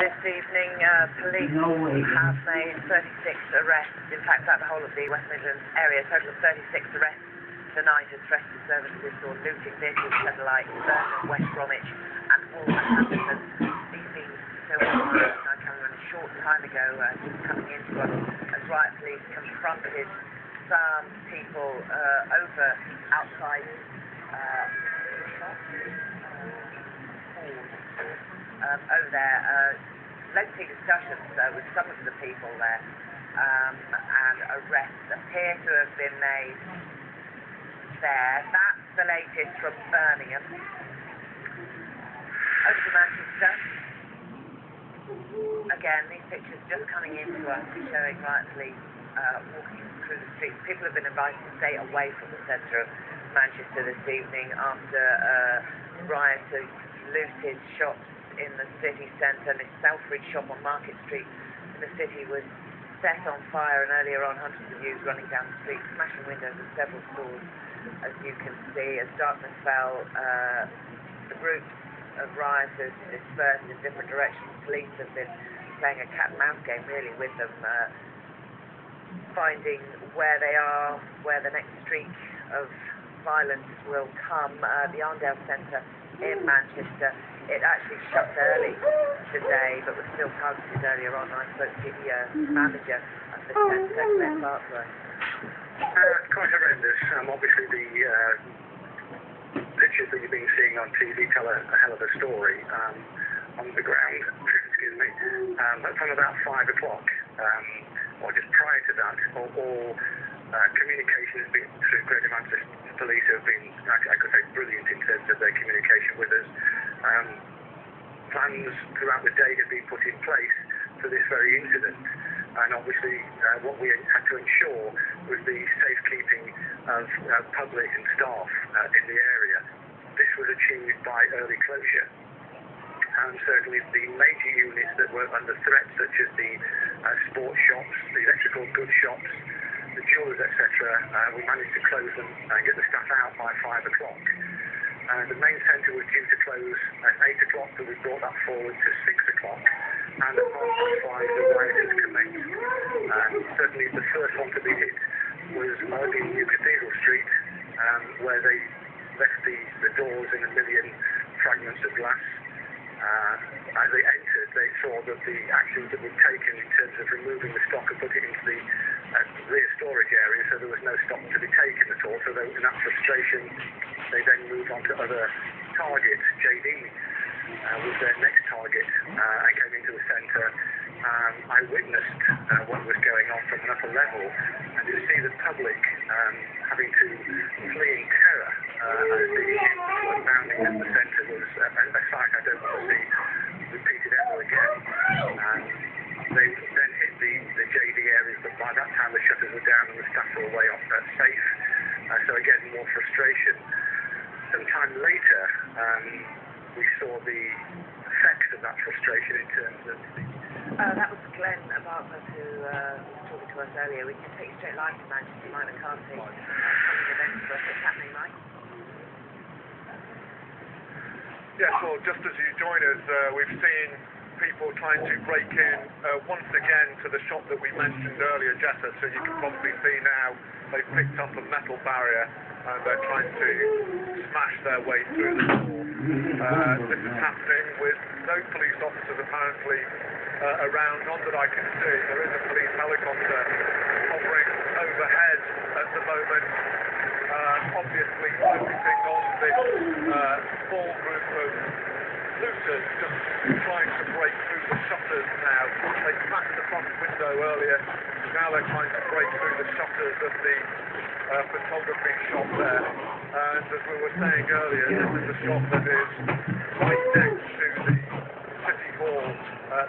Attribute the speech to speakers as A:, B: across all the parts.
A: This evening, police have made 36 arrests. In fact, throughout the whole of the West Midlands area, a total of 36 arrests tonight as rescue services saw looting vehicles, satellites, Birmingham, West Bromwich and Wolverhampton. These being so I Cameron a short time ago, just coming into us as riot police confronted some people over outside over there, lengthy discussions with some of the people there, and arrests appear to have been made there. That's the latest from Birmingham. Over to Manchester. Again, these pictures just coming into us showing riot police walking through the streets. People have been advised to stay away from the centre of Manchester this evening after rioters looted shops in the city centre. And this Selfridge shop on Market Street in the city was set on fire, and earlier on hundreds of youths running down the street, smashing windows of several stores, as you can see. As darkness fell, the groups of rioters dispersed in different directions. Police have been playing a cat and mouse game really with them, finding where they are, where the next streak of violence will come. The Arndale Centre in Manchester, it actually shut early today, but was still targeted earlier on. I spoke to the manager of the centre, Glenn Bartworth.
B: Quite horrendous. Obviously the pictures that you've been seeing on TV tell a hell of a story. On the ground, excuse me, but from about 5 o'clock, or just prior to that, all communication has been through Greater Manchester Police, who have been, I could say, brilliant in terms of their communication with us. Plans throughout the day have been put in place for this very incident, and obviously what we had to ensure was the safekeeping of public and staff in the area. This was achieved by early closure, and certainly the major units that were under threat, such as the sports shops, the electrical goods shops, the jewellers, etc., we managed to close them and get the staff out by 5 o'clock. The main centre was due to close at 8 o'clock, but we brought that forward to 6 o'clock, and at 5:30 the rioters commenced. Certainly the first one to be hit was in New Cathedral Street, where they left the doors in a million fragments of glass. As they entered, they saw that the actions that were taken in terms of removing the stock and putting it into the rear storage area, so there was no stock to be taken at all. So in that frustration, they then moved on to other targets. JD was their next target and came into the centre. I witnessed what was going on from an upper level, and to see the public having to flee in terror as the units were bounding at the centre was a sight I don't want to see repeated ever again. They then hit the JD areas, but by that time the shutters were down and the staff were away off safe. So again, more frustration. Sometime later, we saw the effects of that frustration in terms of the...
A: that was Glenn Bartworth who was talking to us earlier. We can take you straight live to Manchester. Mike McCarthy coming events for us. What's happening, Mike?
C: Yes, well, just as you join us, we've seen people trying to break in once again to the shop that we mentioned earlier, Jetta. So you can probably see now they've picked up a metal barrier and they're trying to smash their way through the door. This is happening with no police officers apparently around, none that I can see. There is a police helicopter hovering overhead at the moment, obviously focusing on this small group of looters just trying to break through the shutters now. They smashed the front window earlier, now they're trying to break through the shutters of the photography shop there. And as we were saying earlier, this is a shop that is right next to the city hall,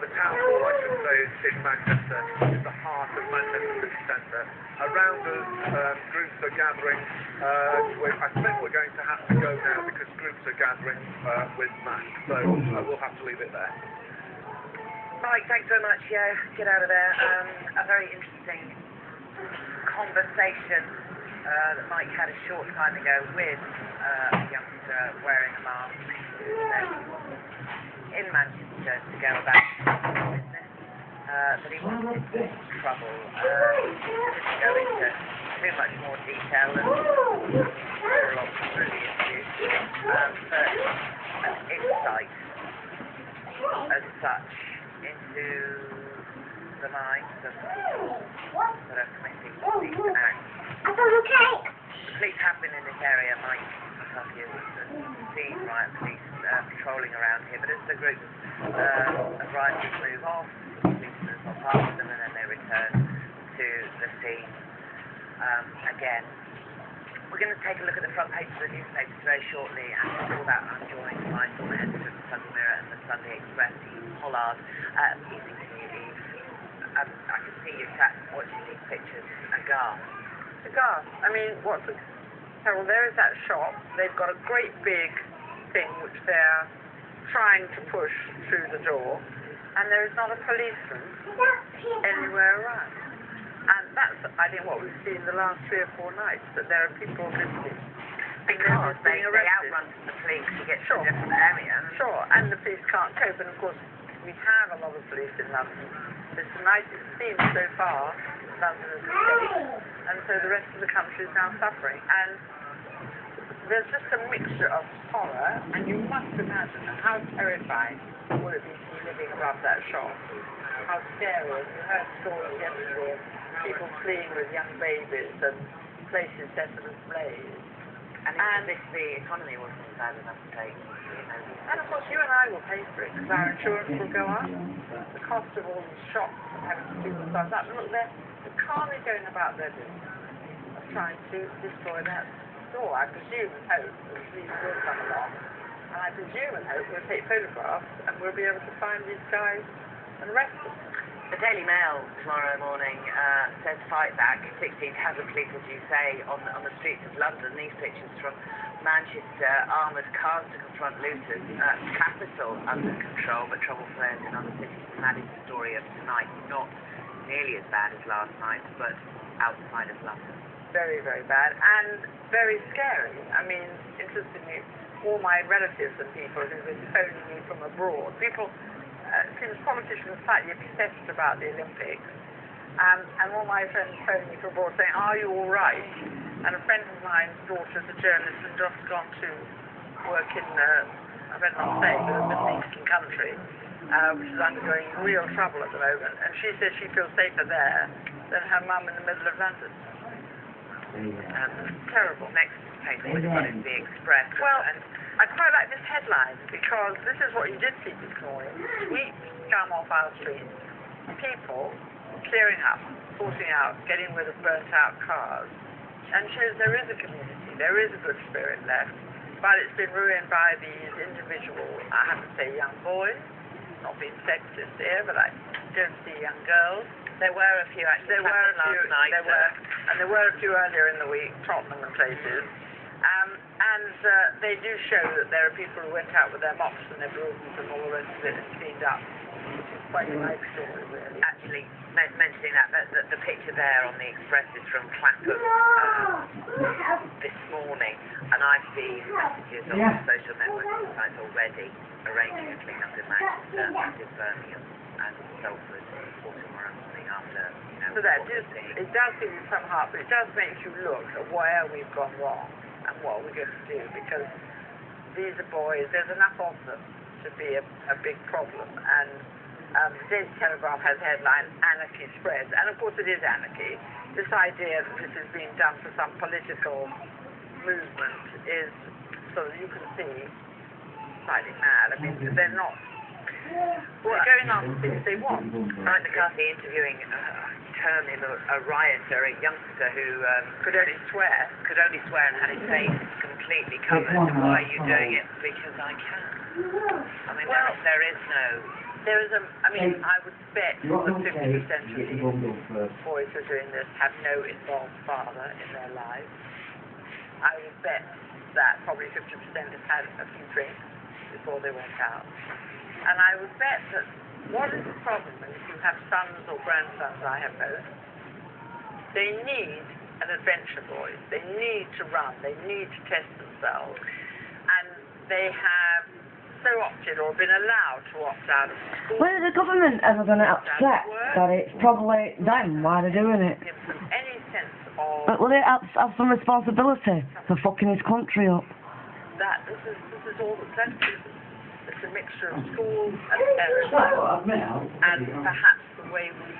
C: the town hall I should say, in Manchester. It's the heart of Manchester city centre. Around us, groups are gathering. I think we're going to have to go now because groups are gathering with masks, so we'll have to leave it there.
A: Mike, thanks so much. Yeah, get out of there. A very interesting conversation that Mike had a short time ago with a youngster wearing a mask who said he wasn't in Manchester to go about but he wanted to get into trouble. Didn't go into too much more detail and more a lot through the interview. But an insight as such into the minds of people that are committing these acts. The police have been in this area. Mike McCarthy has seen riot police patrolling around here, but as the group of rioters move off, the police move on past them and then they return to the scene again. We're going to take a look at the front page of the newspapers very shortly, and before that I'm joined by former editor of the Sunday Mirror and the Sunday Express, Eve Pollard. Evening to you, Eve. I can see you sat watching these pictures aghast.
D: Aghast. I mean, Harold, there is that shop. They've got a great big thing which they're trying to push through the door, and there is not a policeman anywhere around. And that's, I think, what we've seen the last 3 or 4 nights, that there are people visiting.
A: Because they outrun the police to get to a different area.
D: Sure, and the police can't cope. And of course, we have a lot of police in London. It's the nicest theme so far. London is safe, and so the rest of the country is now suffering. And there's just a mixture of horror, and you must imagine how terrifying would it be to be living above that shop. How scary. You heard stories yesterday of people fleeing with young babies and places set ablaze.
A: And if the economy wasn't bad enough to take,
D: and of course you and I will pay for it because our insurance will go up. The cost of all these shops and having to do themselves up. Look, they're calmly going about their business of trying to destroy that store. I presume and hope that the police will come along, and I presume and hope we'll take photographs and we'll be able to find these guys and arrest them.
A: The Daily Mail tomorrow morning says fight back. 16 casualties, as you say, on the streets of London. These pictures from Manchester, armoured cars to confront looters. Capital under control, but trouble flares in other cities. And that is the story of tonight. Not nearly as bad as last night, but outside of London.
D: Very, very bad, and very scary. I mean, interestingly, all my relatives and people who've been phoning me from abroad, since politicians are slightly obsessed about the Olympics, and all my friends phoning me from abroad saying, are you all right? And a friend of mine's daughter's a journalist and just gone to work in, I better not say, but a Middle Eastern country, which is undergoing real trouble at the moment, and she says she feels safer there than her mum in the middle of London. Terrible.
A: Next paper we've got is the Express.
D: Well, I quite like this headline because this is what you did see this morning. Sweep scum off our streets. People clearing up, sorting out, getting rid of burnt out cars, and shows there is a community, there is a good spirit left, but it's been ruined by these individual, I have to say, young boys. Not being sexist here, but I don't see young girls.
A: There were a few actually.
D: There were a few
A: last night.
D: And there were a few earlier in the week, Tottenham and places. And they do show that there are people who went out with their mops and their brooms and all the rest of it and cleaned up. Which is quite a nice story, really.
A: Actually, mentioning that, the picture there on the Express is from Clapham this morning, and I've seen messages on social networking sites already arranging a clean-up in Manchester, and in Birmingham, and Salford, Baltimore, and something after,
D: So that it does give you some heart, but it does make you look at where we've gone wrong and what we're going to do, because these are boys, there's enough of them to be a big problem. And the Daily Telegraph has headline, Anarchy Spreads, and of course it is anarchy. This idea that this is being done for some political movement is, so that you can see, slightly mad. I mean, they're not, they're going after things they want.
A: Mike McCarthy interviewing term him a rioter, a youngster who could only swear and had his face completely covered. Why are you doing it? Because I can. I mean, there is no...
D: There is I would bet that 50% of these boys who are doing this have no involved father in their lives. I would bet that probably 50% have had a few drinks before they went out. And I would bet that what is the problem, and if you have sons or grandsons, I have both, they need an adventure, boys. They need to run. They need to test themselves. And they have so opted or been allowed to opt out of school.
E: When is the government ever going to upset that it's probably them why they're doing it.
D: Gives them any sense of
E: But will they have some responsibility for fucking his country up?
D: that this is all that's left to them. It's a mixture of schools and parents, and perhaps the way we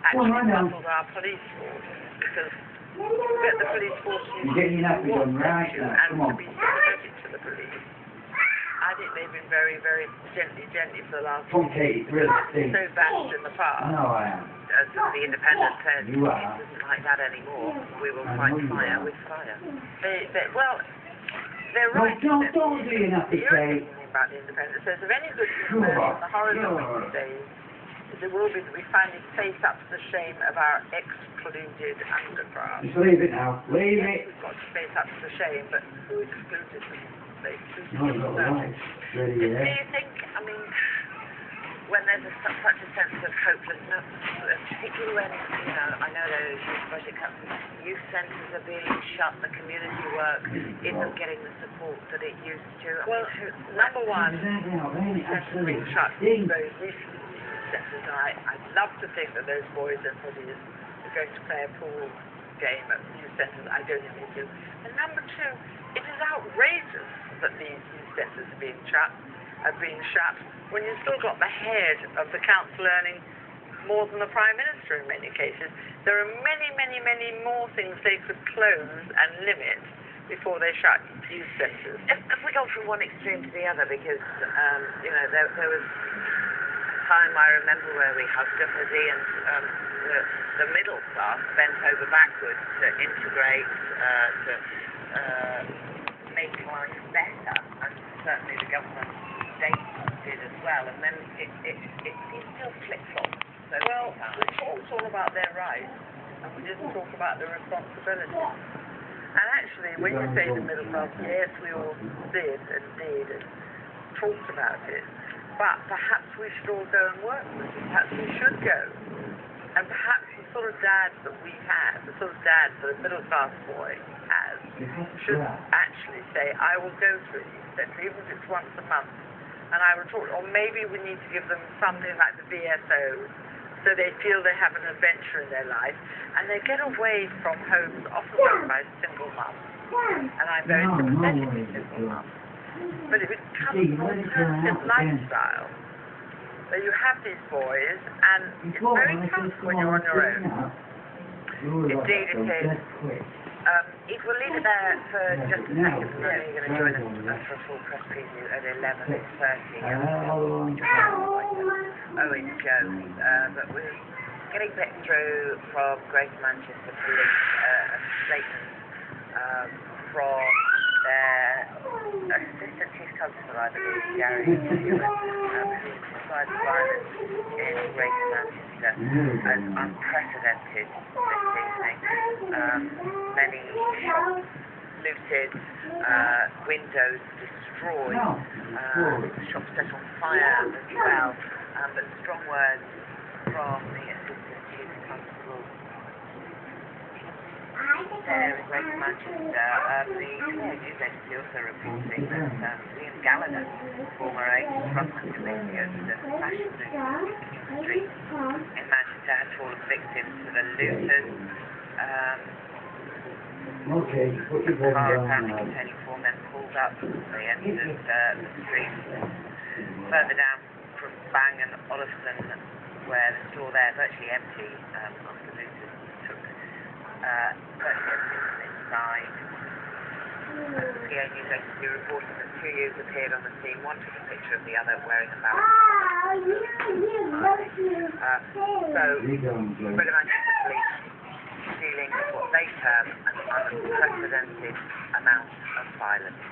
D: actually handled our police force, because to get the police force to use and to be sympathetic to the police. I think they've been very, very gently for the last few years. So bashed in the past.
A: As the Independent said, it isn't like that anymore. We will fight fire with fire.
D: Well, they're right.
E: Don't do you have to say.
D: About the Independent says if any good thing from the horrors of these days, it will be that we finally face up to the shame of our excluded underclass.
E: Just leave it now. Leave it.
D: We've got to face up to the shame, but who excluded them? They excluded
E: No,
D: them.
E: right. Really,
A: Do
E: yeah.
A: you think, I mean, when there's such a sense of hopelessness, particularly when, you know, I know those youth budget cuts, youth centres are being shut, the community work isn't getting the support that it used to.
D: Well, number one, centres being shut very recently. Centres, I'd love to think that those boys and buddies are going to play a pool game at youth centres. I don't think they do. And number two, it is outrageous that these youth centres are being shut when you've still got the head of the council earning more than the Prime Minister in many cases. There are many, many, many more things they could close and limit before they shut youth centres.
A: If we go from one extreme to the other, because, you know, there was a time I remember where we hugged a fuzzy and the middle class bent over backwards to integrate, to make life better, and certainly the government state did as well, and then it seems to flip-flop. So
D: well, we talked all about their rights, and we didn't talk about their responsibilities. And actually, when you say the middle class, yes, we all did and talked about it, but perhaps we should all go and work with it. Perhaps we should go. And perhaps the sort of dads that we have, the sort of dads that a middle class boy has, should actually say, I will go to a youth centre, even if it's once a month. And I would talk, or maybe we need to give them something like the VSO, so they feel they have an adventure in their life, and they get away from homes often run by single mums. And I'm very sympathetic to single mums. But it becomes an alternative lifestyle. So you have these boys, and it's very tough when you're on your own.
A: indeed it is. We'll leave it there for just a second. Then you're going to join us for a full press preview at 11:30. Owen Joe. But we're getting back through from Greater Manchester Police a statement from their Assistant Chief Constable, I believe, Gary Stewart, who described violence in Greater Manchester as unprecedented this evening. Many shops looted, windows destroyed, shops set on fire as well, but strong words from the Assistant Chief Constable there in Greater Manchester. The news agency also reporting that Liam Gallagher, former ex-Crossman Committee of the fashion movement in the streets in Manchester, had fallen victim to the looters. The car apparently containing 4 men pulled up. They entered the street further down from Bang and Olafson, where the store there is actually empty after the looters took 30 inside. PA News Agency reported that 2 youths appeared on the scene. One took a picture of the other wearing a belt. So, Greater Manchester Police dealing with what they term an unprecedented amount of violence.